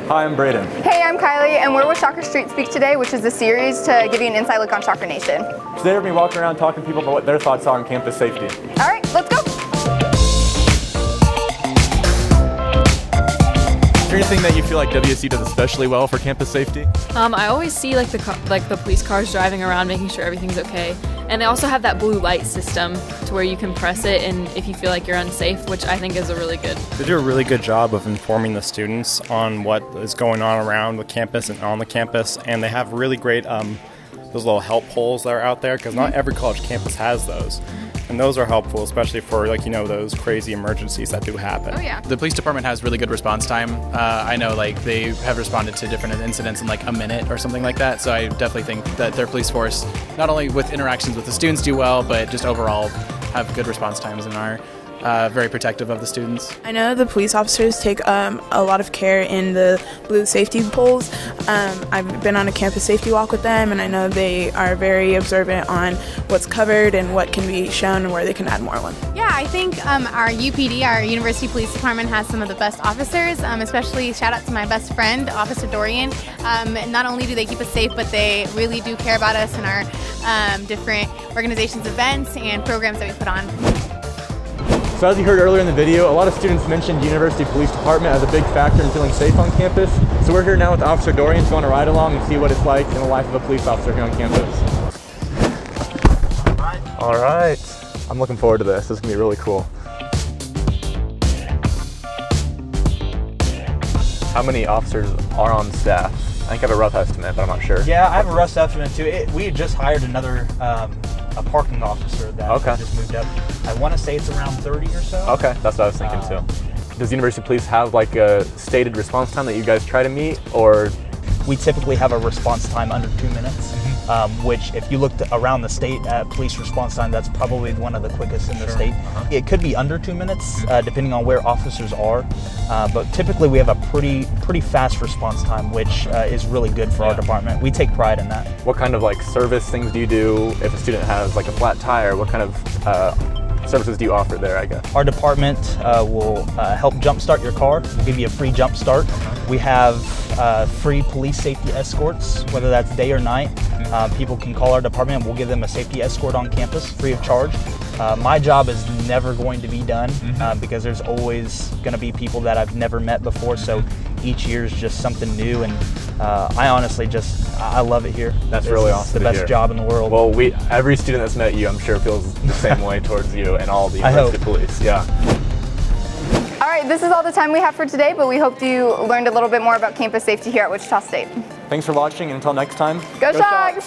Hi, I'm Braden. Hey, I'm Kylie, and we're with Shocker Street Speak today, which is a series to give you an inside look on Shocker Nation. Today we're going to be walking around talking to people about what their thoughts are on campus safety. All right, let's go. Is there anything that you feel like WSU does especially well for campus safety? I always see the police cars driving around, making sure everything's okay. And they also have that blue light system to where you can press it, and if you feel like you're unsafe, which I think is a really good. They do a really good job of informing the students on what is going on around the campus and on the campus, and they have really great those little help poles that are out there, because not every college campus has those. And those are helpful, especially for those crazy emergencies that do happen. Oh yeah. The police department has really good response time. I know they have responded to different incidents in a minute or something like that. So I definitely think that their police force, not only with interactions with the students, do well, but just overall have good response times and are very protective of the students. I know the police officers take a lot of care in the blue safety poles. I've been on a campus safety walk with them, and I know they are very observant on what's covered and what can be shown and where they can add more one. Yeah, I think our UPD, our University Police Department, has some of the best officers, especially shout out to my best friend, Officer Dorian. Not only do they keep us safe, but they really do care about us and our different organizations, events, and programs that we put on. So as you heard earlier in the video, a lot of students mentioned University Police Department as a big factor in feeling safe on campus. So we're here now with Officer Dorian to go on a ride along and see what it's like in the life of a police officer here on campus. All right. I'm looking forward to this. This is going to be really cool. How many officers are on staff? I think I have a rough estimate, but I'm not sure. Yeah, I have a rough estimate too. We had just hired another a parking officer that just moved up. I want to say it's around 30 or so. Okay, that's what I was thinking too. Does University Police have a stated response time that you guys try to meet, or? We typically have a response time under 2 minutes, which if you looked around the state at police response time, that's probably one of the quickest in the state. It could be under 2 minutes, depending on where officers are, but typically we have a pretty fast response time, which is really good for our department. We take pride in that. What kind of service things do you do if a student has a flat tire? What kind of services do you offer there, I guess? Our department will help jumpstart your car. We'll give you a free jump start. We have free police safety escorts, whether that's day or night. People can call our department and we'll give them a safety escort on campus free of charge. My job is never going to be done because there's always going to be people that I've never met before, so each year is just something new, and I honestly I love it here. That's really awesome. It's the best job in the world. Well, every student that's met you, I'm sure, feels the same way towards you and all the University Police. Yeah. All right, this is all the time we have for today, but we hope you learned a little bit more about campus safety here at Wichita State. Thanks for watching, and until next time, Go Shogs!